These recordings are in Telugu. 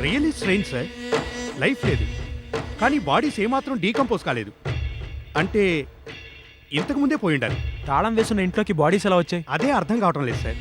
Really strain sir. లైఫ్ లేదు, కానీ బాడీస్ ఏమాత్రం డీకంపోజ్ కాలేదు. అంటే ఇంతకు ముందే పోయి ఉండాలి. తాళం వేసున్న ఇంట్లోకి బాడీస్ ఎలా వచ్చాయి? అదే అర్థం కావటం లేదు సార్.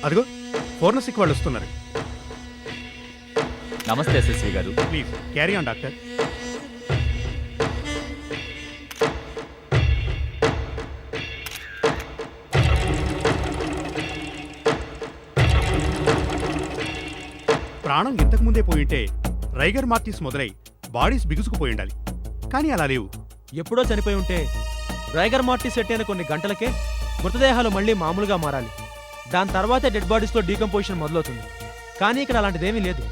అదిగో ఫోర్నసిక్ వాళ్ళు వస్తున్నారు. నమస్తే ఎస్ఎస్వి గారు. Please carry on doctor. ప్రాణం ఇంతకు ముందే పోయింటే రైగర్ మార్టిస్ మొదలై బాడీస్ బిగుసుకుపోయి ఉండాలి, కానీ అలా లేవు. ఎప్పుడో చనిపోయి ఉంటే రైగర్ మార్టిస్ సెట్ అయిన కొన్ని గంటలకే మృతదేహాలు మళ్ళీ మామూలుగా మారాలి. దాని తర్వాతే డెడ్ బాడీస్లో డీకంపోజిషన్ మొదలవుతుంది. కానీ ఇక్కడ అలాంటిదేమీ లేదు.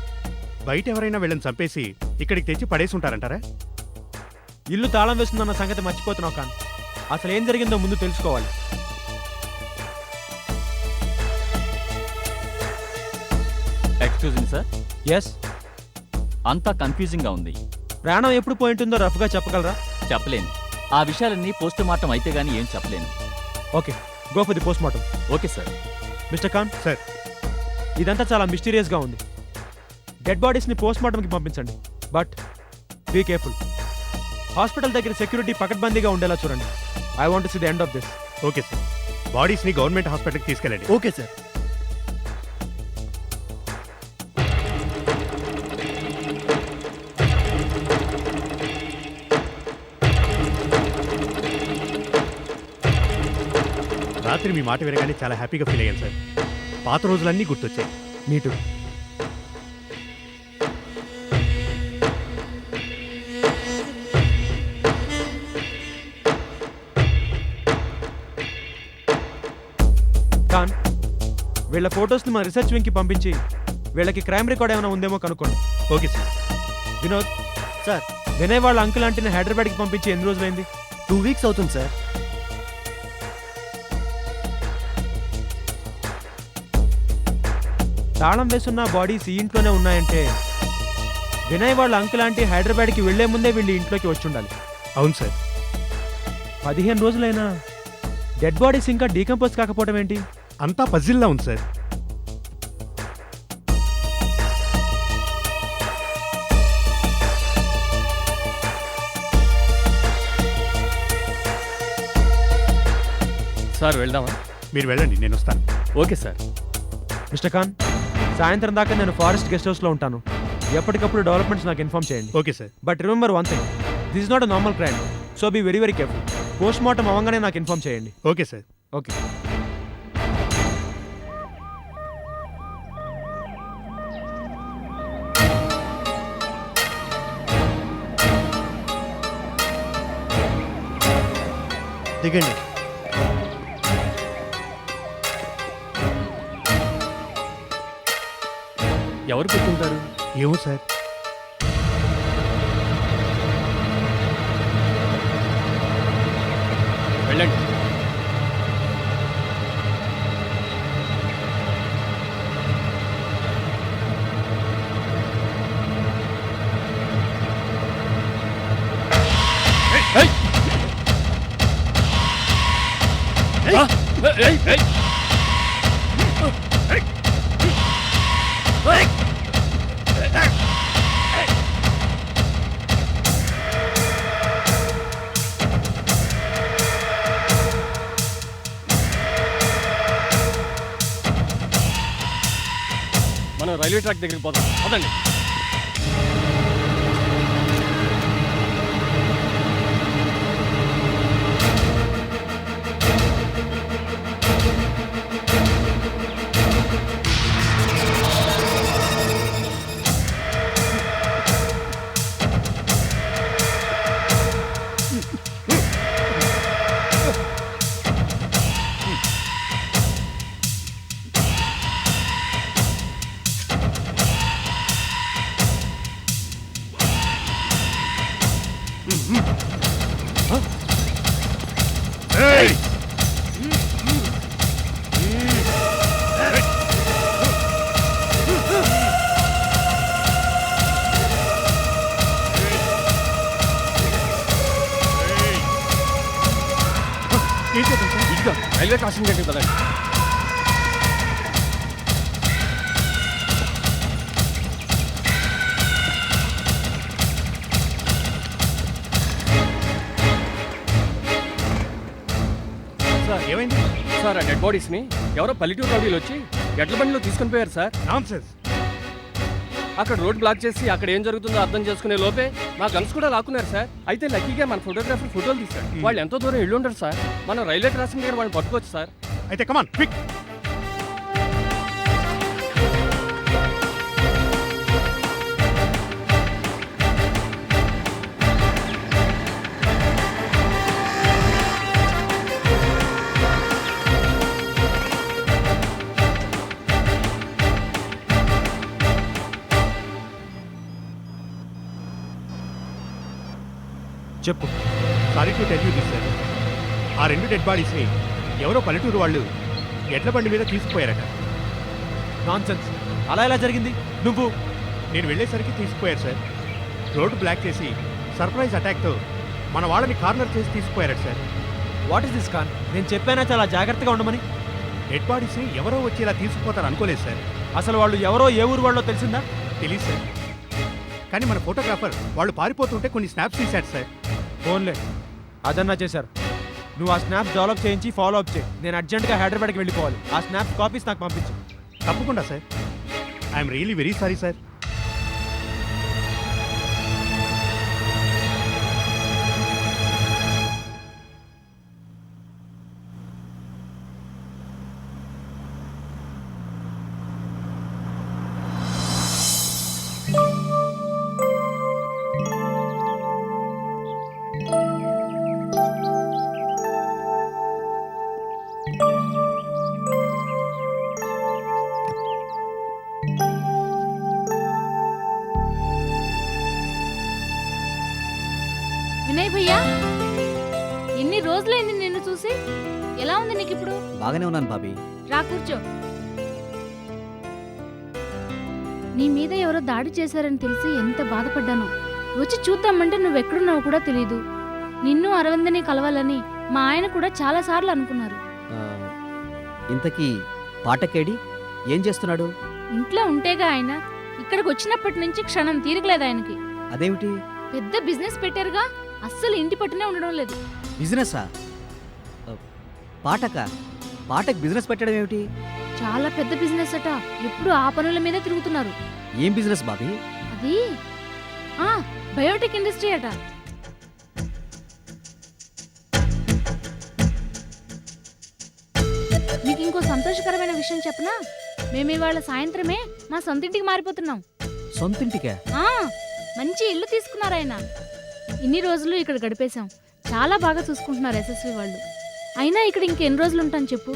బయట ఎవరైనా వీళ్ళని చంపేసి ఇక్కడికి తెచ్చి పడేసి ఉంటారంటారా? ఇల్లు తాళం వేస్తుందన్న సంగతి మర్చిపోతున్నావు కానీ అసలు ఏం జరిగిందో ముందు తెలుసుకోవాలి. ఎక్స్క్యూజ్ మీ సార్, ఎస్, అంతా కన్ఫ్యూజింగ్గా ఉంది. ప్రాణం ఎప్పుడు పోయి ఉంటుందో రఫ్గా చెప్పగలరా? చెప్పలేను. ఆ విషయాలన్నీ పోస్ట్ మార్టం అయితే గానీ ఏం చెప్పలేను. Okay, go for the post mortem. Okay sir. Mister Khan sir, ఇదంతా చాలా మిస్టీరియస్గా ఉంది. డెడ్ బాడీస్ని పోస్ట్ మార్టంకి పంపించండి, బట్ బీ కేర్ఫుల్. హాస్పిటల్ దగ్గర సెక్యూరిటీ పకడ్బందీగా ఉండేలా చూడండి. I want see the end of this. Okay sir. బాడీస్ని గవర్నమెంట్ హాస్పిటల్కి తీసుకెళ్ళండి. Okay sir. రాత్రి మీ మాట వినగానే చాలా హ్యాపీగా ఫీల్ అయ్యాను సార్. పాత రోజులన్నీ గుర్తొచ్చాయి. నీటు ఖాన్, వీళ్ళ ఫొటోస్ని మా రీసెర్చ్ వింగ్కి పంపించి వీళ్ళకి క్రైమ్ రికార్డ్ ఏమైనా ఉందేమో కనుక్కోండి. Okay sir. Vinod sir, Vinay వాళ్ళ అంకుల్ ఆంటీని హైదరాబాద్కి పంపించి ఎన్ని రోజులైంది? 2 వీక్స్ అవుతుంది సార్. తాళం వేసున్న బాడీస్ ఈ ఇంట్లోనే ఉన్నాయంటే వినయ్ వాళ్ళ అంకుల్ ఆంటీ హైదరాబాద్కి వెళ్లే ముందే వీళ్ళు ఇంట్లోకి వచ్చి ఉండాలి. అవును సార్. 15 రోజులైనా డెడ్ బాడీస్ ఇంకా డీకంపోజ్ కాకపోవడం ఏంటి? అంతా పజిల్లా ఉంది సార్. సార్ వెళ్దామా? మీరు వెళ్ళండి, నేను వస్తాను. Okay sir. మిస్టర్ ఖాన్, సాయంత్రం దాకా నేను ఫారెస్ట్ గెస్ట్ హౌస్లో ఉంటాను. ఎప్పటికప్పుడు డెవలప్మెంట్స్ నాకు ఇన్ఫార్మ్ చేయండి. Okay sir. But remember one thing, this is not a normal crime, so be very very careful. Post mortem అవ్వగానే నాకు ఇన్ఫార్మ్ చేయండి. Okay sir. ఓకే. దిగండి. ఎవరు పెట్టుకుంటారు? ఏమో సార్. వెళ్ళండి. మనం రైల్వే ట్రాక్ దగ్గరికి పోతాం. పదండి. రైల్వే క్రాసింగ్ దగ్గరికి పదండి. చూస్తున్నారా డెడ్ బాడీస్ ని? ఎవరో పల్లెటూరు రౌడీలు వచ్చి ఎడ్ల బండిలో తీసుకొని పోయారు సార్. నాన్సెన్స్. అక్కడ రోడ్ బ్లాక్ చేసి అక్కడ ఏం జరుగుతుందో అర్థం చేసుకునే లోపే మా గన్స్ కూడా లాక్కున్నారు సార్. అయితే లక్కీగా మన ఫోటోగ్రాఫర్ ఫోటోలు తీశాడు. వాళ్ళు ఎంతో దూరం వెళ్ళి ఉండరు సార్. మనం రైల్వే క్రాసింగ్ దగ్గర వాళ్ళని పట్టుకోవచ్చు సార్. అయితే కమాన్ క్విక్. చెప్పు. Sorry to tell you this sir. ఆ 2 డెడ్ బాడీస్ని ఎవరో పల్లెటూరు వాళ్ళు ఎడ్ల బండి మీద తీసుకుపోయారట. నాన్సెన్స్. అలా ఎలా జరిగింది? నువ్వు నేను వెళ్ళేసరికి తీసుకుపోయారు సార్. రోడ్డు బ్లాక్ చేసి సర్ప్రైజ్ అటాక్తో మన వాళ్ళని కార్నర్ చేసి తీసుకుపోయారట sir. What is this Khan? నేను చెప్పానా చాలా జాగ్రత్తగా ఉండమని. డెడ్ బాడీస్ని ఎవరో వచ్చి ఇలా తీసుకుపోతారు అనుకోలేదు సార్. అసలు వాళ్ళు ఎవరో ఏ ఊరు వాళ్ళో తెలిసిందా? తెలియదు సార్. కానీ మన ఫోటోగ్రాఫర్ వాళ్ళు పారిపోతుంటే కొన్ని స్నాప్స్ తీశాడు సార్. ఫోన్లే అదన్నా చేశారు. నువ్వు ఆ స్నాప్స్ డెవలప్ చేయించి ఫాలో అప్ చేయి. నేను అర్జెంట్గా హైదరాబాద్కి వెళ్ళిపోవాలి. ఆ స్నాప్స్ కాపీస్ నాకు పంపించు. తప్పకుండా sir. I'm really very sorry sir. Vinay భయ్యా, ఎన్ని రోజులైంది నిన్ను చూసి. ఎలా ఉంది నీకు ఇప్పుడు? బాగానే ఉన్నాను బాబీ. రా కూర్చో. నీ మీద ఎవరో దాడి చేశారని తెలిసి ఎంత బాధపడ్డానో. వచ్చి చూద్దామంటే నువ్వెక్కడున్నావో కూడా తెలీదు. నిన్ను అరవిందని కలవాలని మా ఆయన కూడా చాలా సార్లు అనుకున్నారు. ఇంతకీ పాటకేడి ఏం చేస్తున్నాడు? ఇంట్లో ఉంటేగా ఆయన. ఇక్కడికి వచ్చినప్పటి నుంచి క్షణం తీరగలేదు ఆయనకి. అదేమిటి? పెద్ద బిజినెస్ పెట్టారుగా, అస్సలు ఇంటి పట్టునే ఉండడం లేదు. బిజినెసా? పాటకు బిజినెస్ పెట్టడం ఏమిటి? చాలా పెద్ద బిజినెస్ అట. ఎప్పుడు ఆ పనుల మీదే తిరుగుతున్నారు. ఏం బిజినెస్ బాబీ? అది బయోటెక్ ఇండస్ట్రీ అట. మీకు ఇంకో సంతోషకరమైన విషయం చెప్పనా? మేము ఇవాళ సాయంత్రమే మా సొంతింటికి మారిపోతున్నాం. సొంతింటికా? మంచి ఇల్లు తీసుకున్నారు ఆయన. ఇన్ని రోజులు ఇక్కడ గడిపేశాం. చాలా బాగా చూసుకుంటున్నారు ఎస్ఎస్వి వాళ్ళు. అయినా ఇక్కడ ఇంకెన్ని రోజులు ఉంటాను చెప్పు?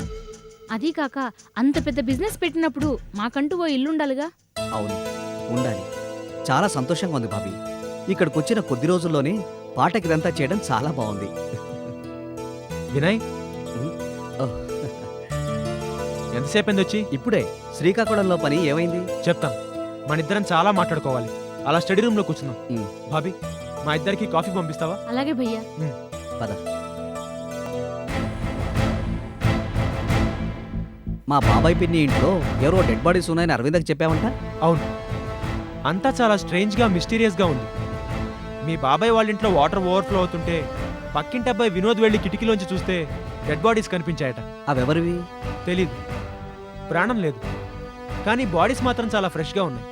అదీ కాక అంత పెద్ద బిజినెస్ పెట్టినప్పుడు మాకంటూ ఓ ఇల్లు ఉండాలిగా. అవును, ఉండాలి. చాలా సంతోషంగా ఉంది బాబీ. ఇక్కడికి వచ్చిన కొద్ది రోజుల్లోనే పాటకి ఇదంతా చేయడం చాలా బాగుంది. వినయ్, ఓహ్, ఎంతసేపు అయింది వచ్చి? ఇప్పుడే. శ్రీకాకుళంలో పని ఏమైంది? చెప్తాం. మన ఇద్దరం చాలా మాట్లాడుకోవాలి. అలా స్టడీ రూమ్లో కూర్చుందాం. భాబీ, మా ఇద్దరికి కాఫీ పంపిస్తావా? అలాగే భయ్యా. పద. మా బాబాయ్ పిన్ని ఇంట్లో ఎవరో డెడ్ బాడీస్ ఉన్నాయని అరవిందకి చెప్పావంట? అవును. అంతా చాలా స్ట్రేంజ్గా మిస్టీరియస్గా ఉంది. మీ బాబాయ్ వాళ్ళ ఇంట్లో వాటర్ ఓవర్ఫ్లో అవుతుంటే పక్కింటి అబ్బాయి వినోద్ వెళ్ళి కిటికీలోంచి చూస్తే డెడ్ బాడీస్ కనిపించాయట. అవెవరివి? తెలీదు. ప్రాణం లేదు, కానీ బాడీస్ మాత్రం చాలా ఫ్రెష్గా ఉన్నాయి.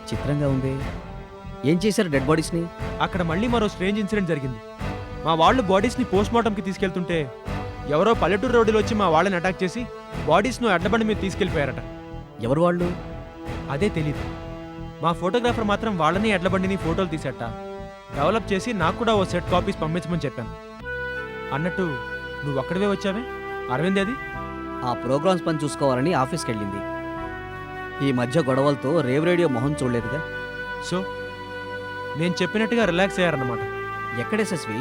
చిత్రంగా ఉంది. ఏం చేశారు డెడ్ బాడీస్ని? అక్కడ మళ్ళీ మరో స్ట్రేంజ్ ఇన్సిడెంట్ జరిగింది. మా వాళ్ళు బాడీస్ని పోస్ట్మార్టంకి తీసుకెళ్తుంటే ఎవరో పల్లెటూరు రోడ్డులో వచ్చి మా వాళ్ళని అటాక్ చేసి బాడీస్ను అడ్డబండి మీద తీసుకెళ్ళిపోయారట. ఎవరు వాళ్ళు? అదే తెలీదు. మా ఫోటోగ్రాఫర్ మాత్రం వాళ్ళని ఎడ్లబండిని ఫోటోలు తీసేట డెవలప్ చేసి నాకు కూడా ఓ సెట్ కాపీస్ పంపించమని చెప్పాను. అన్నట్టు నువ్వు అక్కడివే వచ్చావే? అరవింద్ అది? ఆ ప్రోగ్రామ్స్ పని చూసుకోవాలని ఆఫీస్కి వెళ్ళింది. ఈ మధ్య గొడవలతో రేవ్ రేడియో మొహం చూడలేదుగా. సో నేను చెప్పినట్టుగా రిలాక్స్ అయ్యారన్నమాట. ఎక్కడేసస్వి?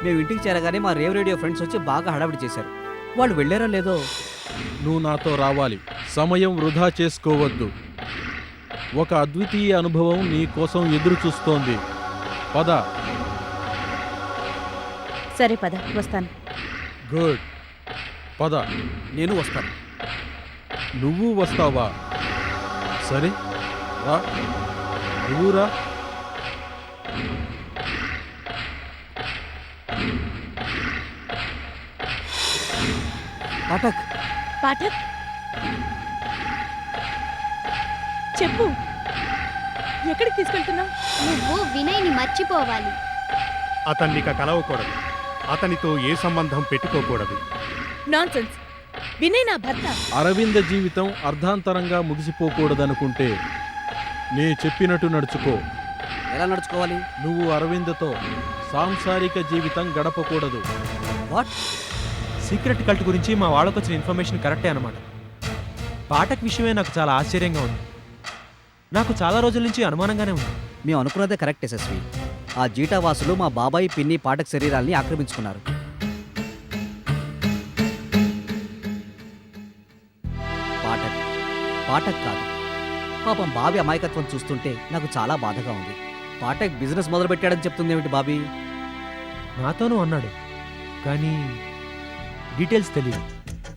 మేము ఇంటికి చేరగానే మా రేవ్ రేడియో ఫ్రెండ్స్ వచ్చి బాగా హడావిడి చేశారు. వాళ్ళు వెళ్ళారో లేదో. నువ్వు నాతో రావాలి. సమయం వృధా చేసుకోవద్దు. ఒక అద్వితీయ అనుభవం నీ కోసం ఎదురు చూస్తోంది. పద. సరే పద, వస్తాను. గుడ్, పద. నేను వస్తాను. నువ్వు వస్తావా? సరే రా. నువ్వు రా. పాఠక్, పాఠక్ చెప్పు, ఎక్కడికి తీసుకెళ్తున్నావు? నువ్వు వినయ్ని మర్చిపోవాలి. అతన్నిక కలవకూడదు, అతనితో ఏ సంబంధం పెట్టుకోకూడదు. నాన్సెన్స్. వినయ్ నా భర్త. అరవింద జీవితం అర్ధాంతరంగా ముగిసిపోకూడదనుకుంటే నే చెప్పినట్టు నడుచుకో. ఎలా నడుచుకోవాలి? నువ్వు అరవిందతో సాంసారిక జీవితం గడపకూడదు. వాట్? సీక్రెట్ కల్ట్ గురించి మా వాళ్ళకు వచ్చిన ఇన్ఫర్మేషన్ కరెక్టే అనమాట. పాఠక్ విషయమే నాకు చాలా ఆశ్చర్యంగా ఉంది. నాకు చాలా రోజుల నుంచి అనుమానంగానే ఉంది. మేము అనుకున్నదే కరెక్ట్ యశస్వి. ఆ జీటావాసులు మా బాబాయి పిన్ని పాఠక్ శరీరాల్ని ఆక్రమించుకున్నారు. పాఠక్ పాఠక్ కాదు. పాపం బాబీ అమాయకత్వం చూస్తుంటే నాకు చాలా బాధగా ఉంది. పాఠక్ బిజినెస్ మొదలుపెట్టాడని చెప్తుంది ఏమిటి బాబీ? నాతోనూ అన్నాడు, కానీ డీటెయిల్స్ తెలియదు.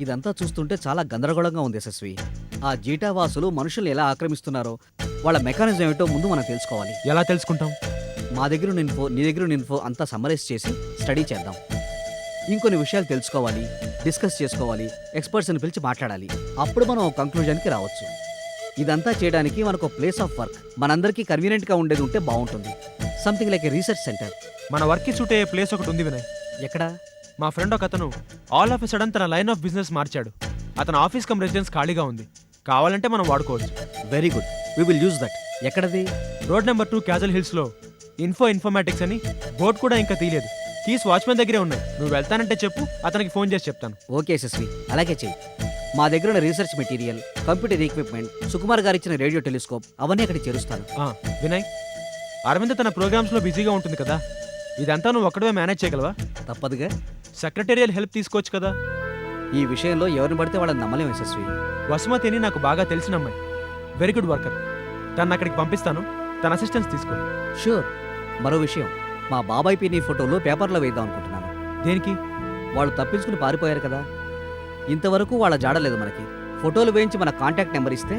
ఇదంతా చూస్తుంటే చాలా గందరగోళంగా ఉంది యశస్వి. ఆ జీటావాసులు మనుషుల్ని ఎలా ఆక్రమిస్తున్నారో వాళ్ళ మెకానిజం ఏమిటో ముందు మనం తెలుసుకోవాలి. ఎలా తెలుసుకుంటాం? మా దగ్గర ఉన్న ఇన్ఫో, నీ దగ్గర ఉన్న ఇన్ఫో అంతా సమ్మరైజ్ చేసి స్టడీ చేద్దాం. ఇంకొన్ని విషయాలు తెలుసుకోవాలి, డిస్కస్ చేసుకోవాలి, ఎక్స్పర్ట్స్ని పిలిచి మాట్లాడాలి. అప్పుడు మనం ఒక కంక్లూజన్కి రావచ్చు. ఇదంతా చేయడానికి మనకు ప్లేస్ ఆఫ్ వర్క్ మనందరికీ కన్వీనియంట్గా ఉండేది ఉంటే బాగుంటుంది. సంథింగ్ లైక్ ఏ రీసెర్చ్ సెంటర్. మన వర్క్కి సూట్ అయ్యే ప్లేస్ ఒకటి ఉంది వినయ్. ఎక్కడ? మా ఫ్రెండ్ ఒక అతను ఆల్ ఆఫ్ ఎ సడన్ తన లైన్ ఆఫ్ బిజినెస్ మార్చాడు. అతని ఆఫీస్ కమ్ రెసిడెన్స్ ఖాళీగా ఉంది. కావాలంటే మనం వాడుకోవచ్చు. Very good, we will use that. ఎక్కడది? రోడ్ నెంబర్ 2 క్యాజల్ హిల్స్లో ఇన్ఫర్మాటిక్స్ అని బోర్డు కూడా ఇంకా తీయలేదు. కీస్ వాచ్మెన్ దగ్గరే ఉన్నాయి. నువ్వు వెళ్తానంటే చెప్పు, అతనికి ఫోన్ చేసి చెప్తాను. ఓకే యశస్వి, అలాగే చెయ్యి. మా దగ్గర ఉన్న research material, computer equipment, Sukumar గారు ఇచ్చిన రేడియో టెలిస్కోప్ అవన్నీ అక్కడికి చేరుస్తాను. వినయ్, అరవింద్ తన ప్రోగ్రామ్స్లో బిజీగా ఉంటుంది కదా, ఇదంతా నువ్వు ఒక్కడవే మేనేజ్ చేయగలవా? తప్పదుగా. సెక్రటేరియల్ హెల్ప్ తీసుకోవచ్చు కదా. ఈ విషయంలో ఎవరిని పడితే వాళ్ళని నమ్మలేం యశస్వి. వసుమతి అని నాకు బాగా తెలిసిన అమ్మాయి, వెరీ గుడ్ వర్కర్. తను అక్కడికి పంపిస్తాను, తన అసిస్టెన్స్ తీసుకో. షూర్. మరో విషయం, మా బాబాయ్ పిన్ని ఫోటోలు పేపర్లో వేద్దాం అనుకుంటున్నాను. దేనికి? వాళ్ళు తప్పించుకుని పారిపోయారు కదా, ఇంతవరకు వాళ్ళ జాడలేదు మనకి. ఫోటోలు వేయించి మన కాంటాక్ట్ నెంబర్ ఇస్తే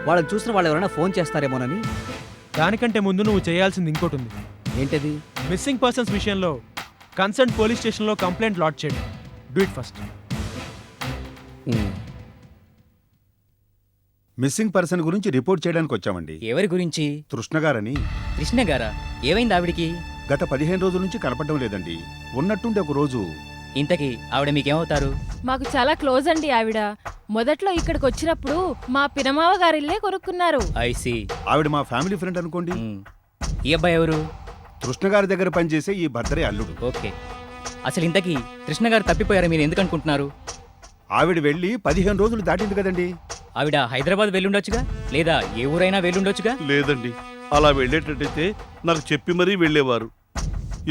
వాళ్ళని చూసిన వాళ్ళు ఎవరైనా ఫోన్ చేస్తారేమోనని. దానికంటే ముందు నువ్వు చేయాల్సింది ఇంకోటి ఉంది. ఏంటది? మిస్సింగ్ పర్సన్స్ విషయంలో కన్సర్న్ పోలీస్ స్టేషన్లో కంప్లైంట్ లాడ్జ్ చేయండి. Do it first. Missing person గురించి రిపోర్ట్ చేయడానికి వచ్చామండి. ఎవరి గురించి? తృష్ణ గారని. కృష్ణ గారా? ఏమైంది ఆవిడికి? గత 15 రోజుల నుంచి కనపడడం లేదండి. ఉన్నట్టుండి ఒక రోజు. ఇంతకీ ఆవిడ మీకేమవుతారు? మాకు చాలా క్లోజ్ అండి ఆవిడ. మొదట్లో ఇక్కడికి వచ్చినప్పుడు మా పినమావ గారిల్లే కొనుక్కున్నారు. ఐసి. ఆవిడ మా ఫ్యామిలీ ఫ్రెండ్ అనుకోండి. ఈ అబ్బాయి ఎవరు? తృష్ణ గారి దగ్గర పనిచేసే ఈ భద్రే అల్లుడు. ఓకే. అసలు ఇంతకీ కృష్ణ గారు తప్పిపోయారా మీరు ఎందుకు అనుకుంటున్నారు? ఆవిడ వెళ్ళి 15 రోజులు దాటింది కదండి. ఆవిడ హైదరాబాద్ వెళ్ళుండొచ్చుగా, లేదా ఏ ఊరైనా వెళ్ళుండొచ్చుగా. లేదండి, అలా వెళ్ళేటట్టయితే నాకు చెప్పి మరీ వెళ్ళేవారు.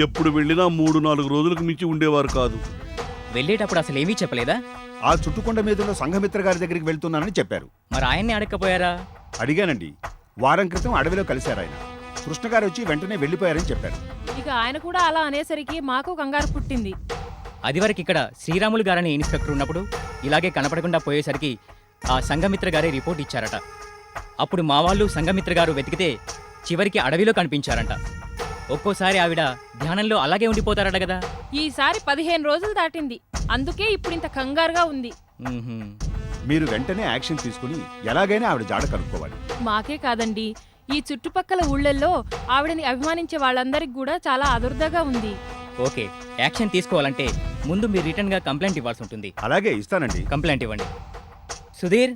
ఎప్పుడు వెళ్ళినా 3-4 రోజులకు మించి ఉండేవారు కాదు. వెళ్ళేటప్పుడు అసలు ఏమీ చెప్పలేదా? ఆ చుట్టుకొండ మీద ఉన్న సంఘమిత్ర గారి దగ్గరికి వెళ్తున్నానని చెప్పారు. మరి ఆయన్ని అడగకపోయారా? అడిగానండి. వారం క్రితం అడవిలో కలిశారు ఆయన. కృష్ణ గారు వచ్చి వెంటనే వెళ్ళిపోయారని చెప్పారు. ఇక ఆయన కూడా అలా అనేసరికి మాకు కంగారు పుట్టింది. అది వరకు ఇక్కడ శ్రీరాములు గారని ఇన్స్పెక్టర్ ఉన్నప్పుడు ఇలాగే కనపడకుండా పోయేసరికి ఆ సంఘమిత్ర గారే రిపోర్ట్ ఇచ్చారట. అప్పుడు మా వాళ్ళు సంఘమిత్ర గారు వెతికితే చివరికి అడవిలో కనిపించారంట. ఒక్కోసారి ఆవిడ ధ్యానంలో అలాగే ఉండిపోతారట కదా. ఈసారి 15 రోజులు దాటింది, అందుకే ఇప్పుడు ఇంత కంగారుగా ఉంది. మీరు వెంటనే యాక్షన్ తీసుకుని ఎలాగైనా ఆవిడ జాడ కనుక్కోవాలి. మాకే కాదండి, ఈ చుట్టుపక్కల ఊళ్ళల్లో ఆవిడని అభిమానించే వాళ్ళందరికి కూడా చాలా అదుర్దగా ఉంది. ఓకే, యాక్షన్ తీసుకోవాలంటే ముందు మీరు రిటర్న్ గా కంప్లైంట్ ఇవ్వాల్సి ఉంటుంది. అలాగే ఇస్తానండి. కంప్లైంట్ ఇవ్వండి. సుధీర్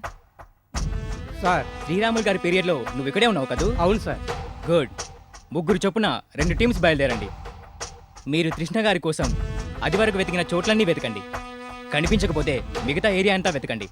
సార్. శ్రీరాములు గారి పీరియడ్ లో నువ్వు ఇక్కడే ఉన్నావు కదూ? అవును సార్. గుడ్. 3 చొప్పున 2 టీమ్స్ బయలుదేరండి. మీరు కృష్ణ గారి కోసం అది వరకు వెతికిన చోట్లన్నీ వెతకండి. కనిపించకపోతే మిగతా ఏరియా అంతా వెతకండి.